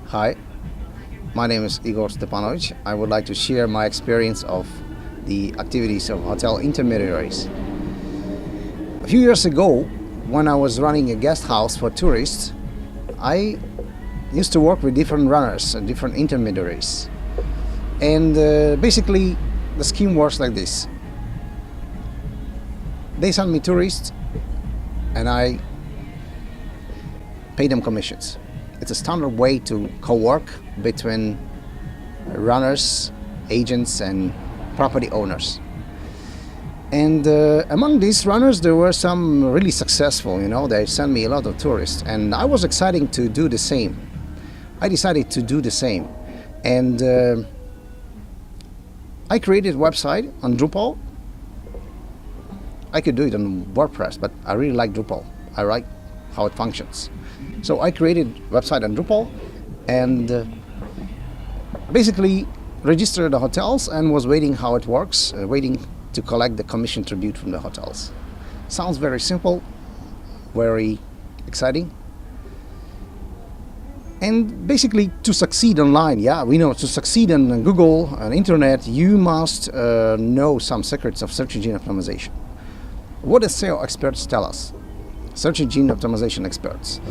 Hi, my name is Ihor Stepanovich. I would like to share my experience of the activities of hotel intermediaries. A few years ago, when I was running a guest house for tourists, I used to work with different runners and different intermediaries. And basically, the scheme works like this. They send me tourists, and I pay them commissions. It's a standard way to co-work between runners, agents, and property owners. And among these runners, there were some really successful. They sent me a lot of tourists, and I was excited to do the same. I decided to do the same, and I created a website on Drupal. I could do it on WordPress, but I really like Drupal. I like how it functions. So I created a website on Drupal and basically registered the hotels and was waiting how it works, waiting to collect the commission tribute from the hotels. Sounds very simple, very exciting. And basically to succeed online, we know to succeed on Google and internet, you must know some secrets of search engine optimization. What does SEO experts tell us? Search engine optimization experts.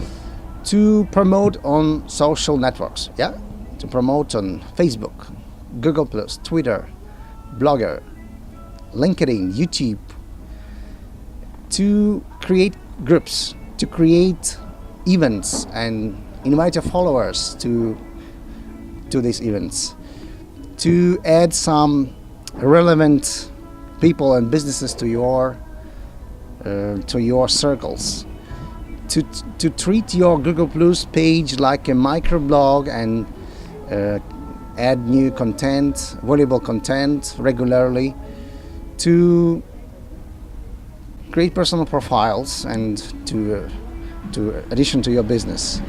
To promote on social networks, to promote on Facebook, Google+, Twitter, Blogger, LinkedIn, YouTube, to create groups, to create events and invite your followers to these events, to add some relevant people and businesses to your circles, to treat your Google Plus page like a microblog and add new content, valuable content regularly, to create personal profiles and to addition to your business,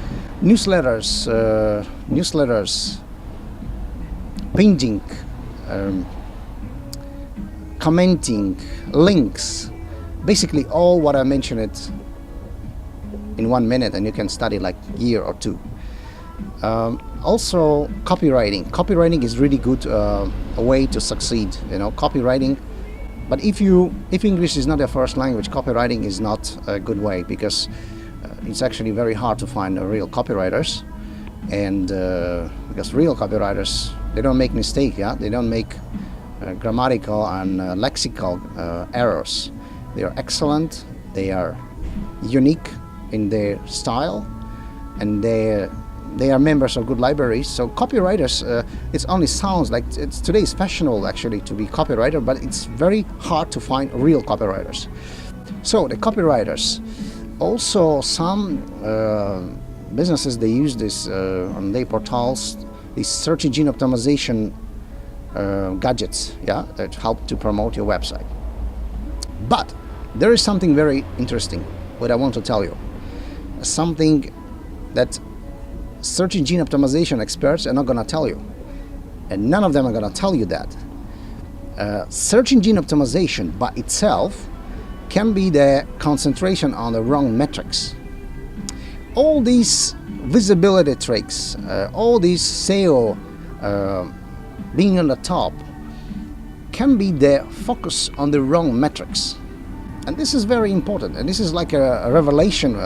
newsletters, pinging, commenting, links, basically all what I mentioned it in 1 minute, and you can study like a year or two. Also copywriting. Copywriting is really good a way to succeed. Copywriting. But if English is not your first language, copywriting is not a good way, because it's actually very hard to find real copywriters, and because real copywriters, they don't make mistakes. They don't make grammatical and lexical errors. They are excellent. They are unique in their style, and they are members of good libraries. So copywriters, it only sounds like today is fashionable actually to be copywriter, but it's very hard to find real copywriters. So the copywriters, also some businesses, they use this on their portals, these search engine optimization gadgets, that help to promote your website. But there is something very interesting what I want to tell you. Something that search engine optimization experts are not going to tell you, and none of them are going to tell you that. Search engine optimization by itself can be the concentration on the wrong metrics. All these visibility tricks, all these SEO being on the top, can be the focus on the wrong metrics. And this is very important, and this is like a revelation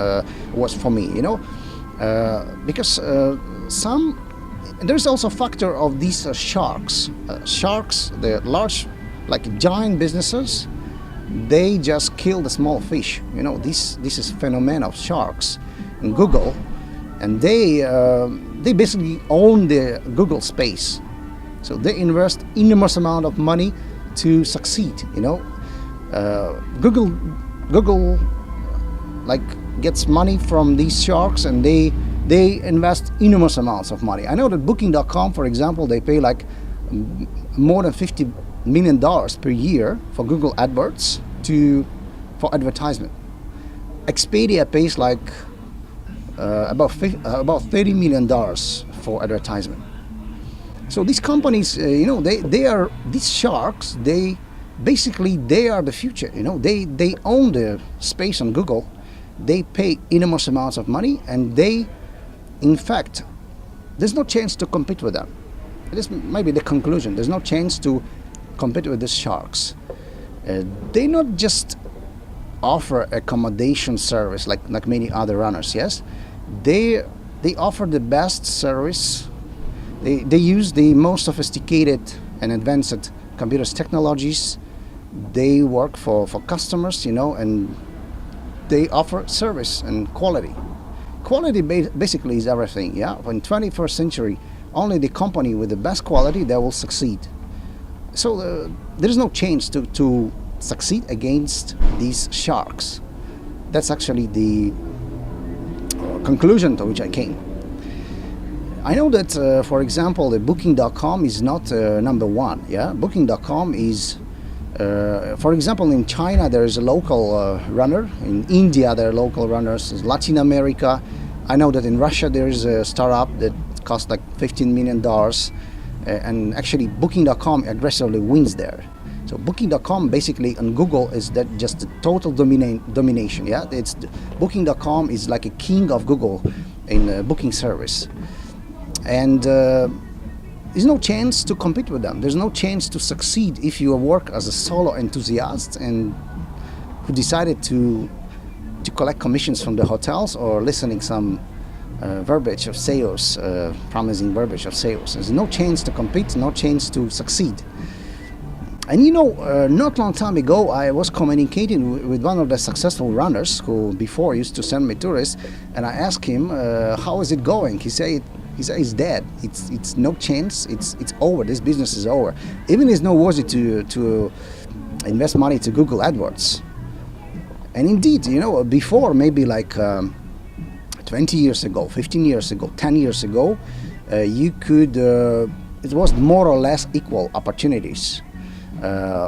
was for me, because there's also a factor of these sharks. Sharks, the large, like giant businesses, they just kill the small fish. This is phenomenon of sharks in Google, and they basically own the Google space. So they invest enormous amount of money to succeed. Google gets money from these sharks, and they invest enormous amounts of money. I know that Booking.com, for example, they pay like more than $50 million per year for Google AdWords for advertisement. Expedia pays like about $30 million for advertisement. So these companies, they are these sharks. They are the future. They own the space on Google. They pay enormous amounts of money, and they, in fact, there's no chance to compete with them. It is maybe the conclusion. There's no chance to compete with these sharks. They not just offer accommodation service like many other runners. Yes, they offer the best service. They use the most sophisticated and advanced computers technologies. They work for customers, and they offer service and quality. Quality basically is everything. Yeah, in 21st century, only the company with the best quality that will succeed. So there is no chance to succeed against these sharks. That's actually the conclusion to which I came. I know that, for example, the Booking.com is not number one. Yeah, Booking.com is, for example, in China there is a local runner. In India there are local runners. In Latin America, I know that in Russia there is a startup that costs like $15 million, and actually Booking.com aggressively wins there. So Booking.com basically on Google is that just a total domination. Yeah, it's Booking.com is like a king of Google in booking service. And there's no chance to compete with them. There's no chance to succeed if you work as a solo enthusiast and who decided to collect commissions from the hotels or listening some verbiage of sales, promising verbiage of sales. There's no chance to compete, no chance to succeed. And not long time ago, I was communicating with one of the successful runners who before used to send me tourists, and I asked him, how is it going? He said it's dead. It's no chance. It's over. This business is over. Even it's not worthy to invest money to Google AdWords. And indeed, before maybe like 20 years ago, 15 years ago, 10 years ago, you could. It was more or less equal opportunities.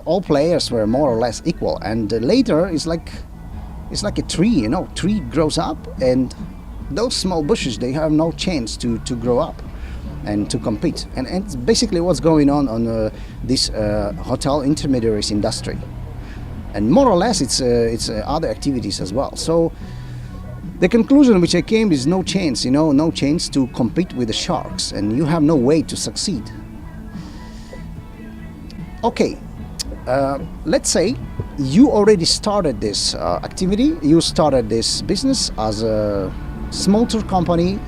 All players were more or less equal, and later it's like a tree. Tree grows up, and those small bushes, they have no chance to grow up and to compete. And it's basically what's going on this hotel intermediaries industry. And more or less it's other activities as well. So the conclusion which I came is no chance, no chance to compete with the sharks, and you have no way to succeed. Okay, let's say you already started this activity, you started this business as a small tour company,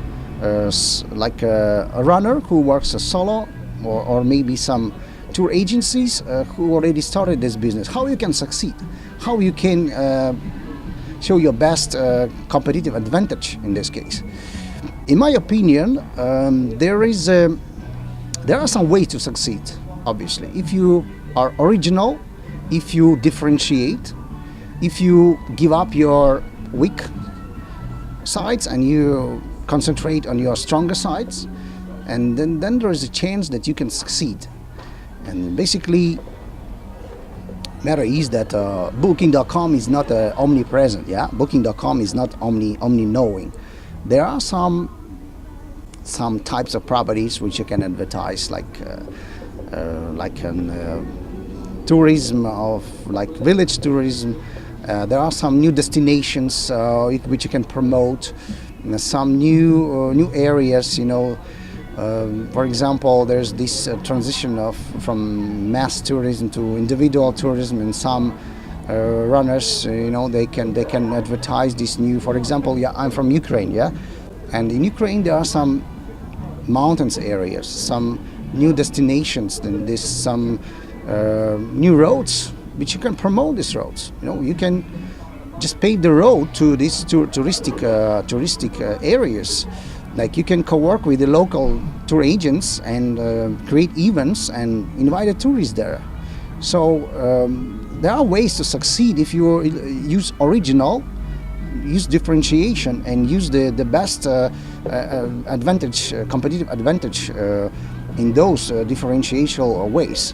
like a runner who works a solo, or maybe some tour agencies who already started this business. How you can succeed? How you can show your best competitive advantage in this case? In my opinion, there are some ways to succeed. Obviously, if you are original, if you differentiate, if you give up your weak sides and you concentrate on your stronger sides, and then there is a chance that you can succeed. And basically, matter is that Booking.com is not omnipresent. Yeah, Booking.com is not omni-knowing. There are some types of properties which you can advertise, like tourism of like village tourism. There are some new destinations which you can promote, some new areas. For example, there's this transition from mass tourism to individual tourism, and some runners, they can advertise this new. For example, yeah, I'm from Ukraine, yeah, and in Ukraine there are some mountains areas, some new destinations, and there's some new roads which you can promote. These roads, you can just pave the road to these touristic areas. Like you can co-work with the local tour agents and create events and invite the tourists there. So there are ways to succeed if you use original, use differentiation, and use the best advantage, competitive advantage in those differential ways.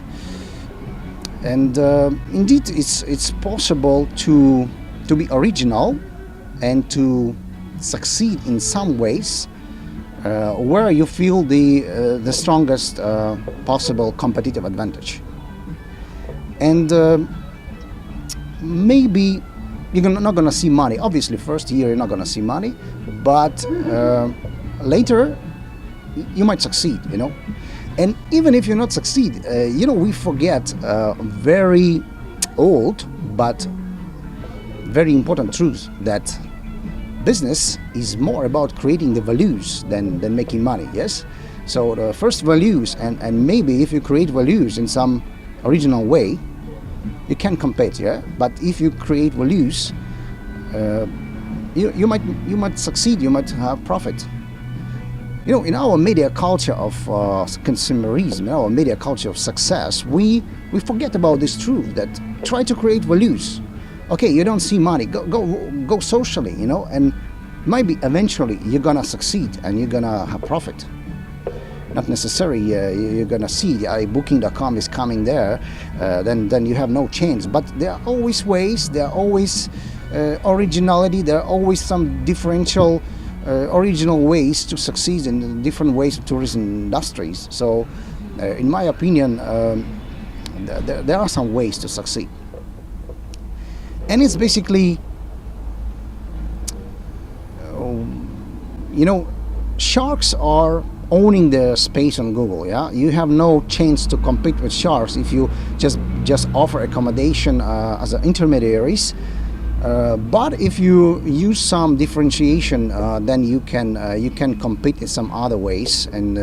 And indeed, it's possible to be original and to succeed in some ways where you feel the strongest possible competitive advantage. And maybe you're not going to see money. Obviously, first year you're not going to see money, but later you might succeed, you know. And even if you not succeed, we forget very old but very important truth, that business is more about creating the values than making money. Yes, so the first values, and maybe if you create values in some original way, you can compete. Yeah, but if you create values, you might succeed, you might have profit. In our media culture of consumerism, our media culture of success, we forget about this truth, that try to create values. Okay, you don't see money, go socially, and maybe eventually you're gonna succeed and you're gonna have profit. Not necessarily you're gonna see booking.com is coming there, then you have no chance. But there are always ways, there are always originality, there are always some differential original ways to succeed in different ways of tourism industries. So in my opinion, there are some ways to succeed. And it's basically, sharks are owning the space on Google. Yeah, you have no chance to compete with sharks if you just offer accommodation as intermediaries. But if you use some differentiation, then you can compete in some other ways, and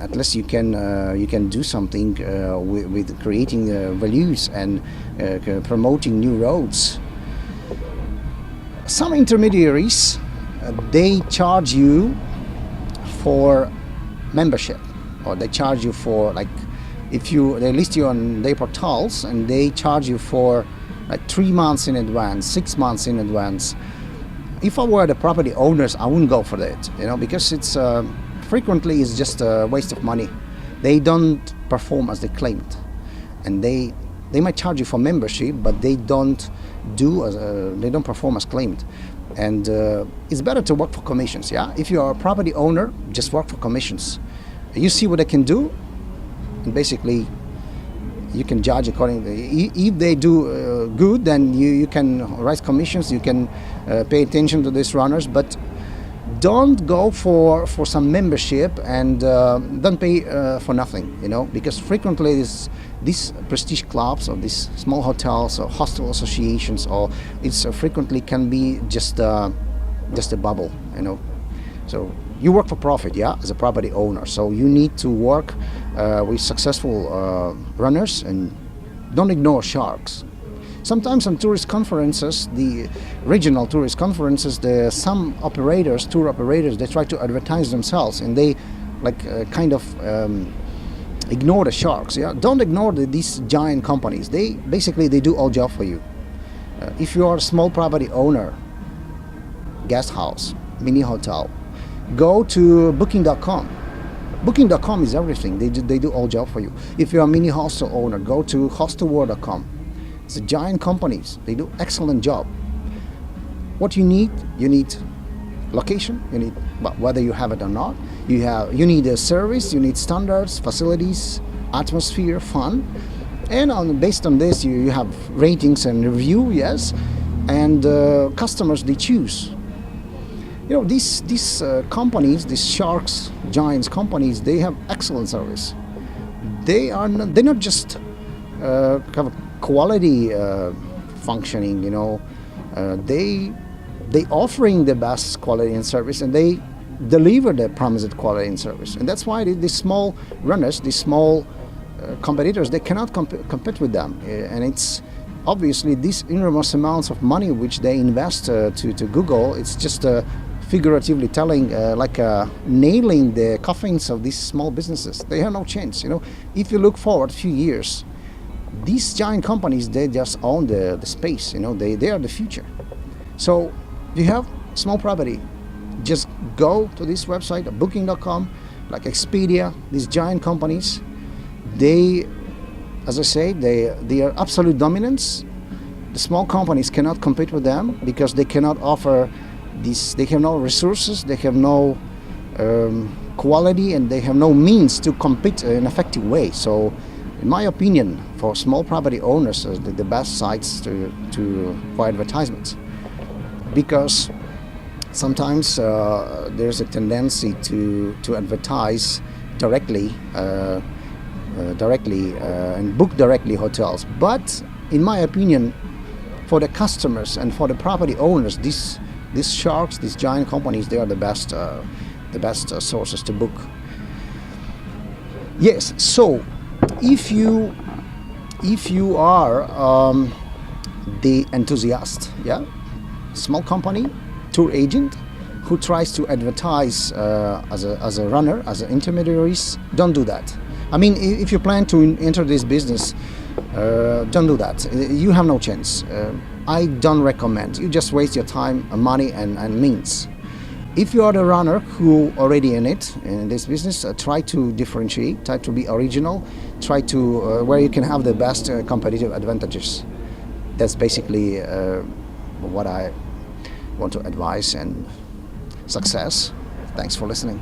at least you can do something with creating values and promoting new roads. Some intermediaries, they charge you for membership, or they charge you for, like, they list you on their portals and they charge you for like 3 months in advance, 6 months in advance. If I were the property owners, I wouldn't go for that, because it's frequently it's just a waste of money. They don't perform as they claimed, and they might charge you for membership, but they don't perform as claimed. And it's better to work for commissions. Yeah, if you are a property owner, just work for commissions. You see what they can do, and basically you can judge accordingly. If they do good, then you can raise commissions, you can pay attention to these runners, but don't go for some membership and don't pay for nothing, because frequently these prestige clubs or these small hotels or hostel associations, or it's frequently can be just a bubble, So you work for profit, yeah, as a property owner. So you need to work with successful runners, and don't ignore sharks. Sometimes on tourist conferences, the regional tourist conferences, some tour operators, they try to advertise themselves, and they ignore the sharks. Yeah, don't ignore these giant companies. They do all job for you. If you are a small property owner, guest house, mini hotel, go to booking.com. Booking.com is everything. They do all job for you. If you are a mini hostel owner, go to hostelworld.com. It's giant companies. They do excellent job. What you need location. You need, whether you have it or not. You need a service. You need standards, facilities, atmosphere, fun, and based on this, you have ratings and review. Yes, and customers, they choose. These companies, these sharks, giants companies, they have excellent service. They're not just have a quality functioning. They offering the best quality and service, and they deliver the promised quality and service. And that's why these small runners, these small competitors, they cannot compete with them. And it's obviously these enormous amounts of money which they invest to Google. It's just figuratively telling, nailing the coffins of these small businesses. They have no chance. If you look forward a few years, these giant companies, they just own the space. They are the future. So you have small property, just go to this website, booking.com, like Expedia. These giant companies, they, as I say, they are absolute dominance. The small companies cannot compete with them because they cannot offer this. They have no resources, they have no quality, and they have no means to compete in an effective way. So in my opinion, for small property owners, the best sites for advertisements, because sometimes there's a tendency to advertise directly, and book directly hotels. But in my opinion, for the customers and for the property owners, these sharks, these giant companies, they are the best sources to book. Yes. So if you are the enthusiast, yeah, small company, tour agent who tries to advertise as a runner, as an intermediaries, don't do that. I mean, if you plan to enter this business, don't do that. You have no chance. I don't recommend. You just waste your time, money, and means. If you are the runner who already in this business, try to differentiate, try to be original, try to where you can have the best competitive advantages. That's basically what I want to advise, and success. Thanks for listening.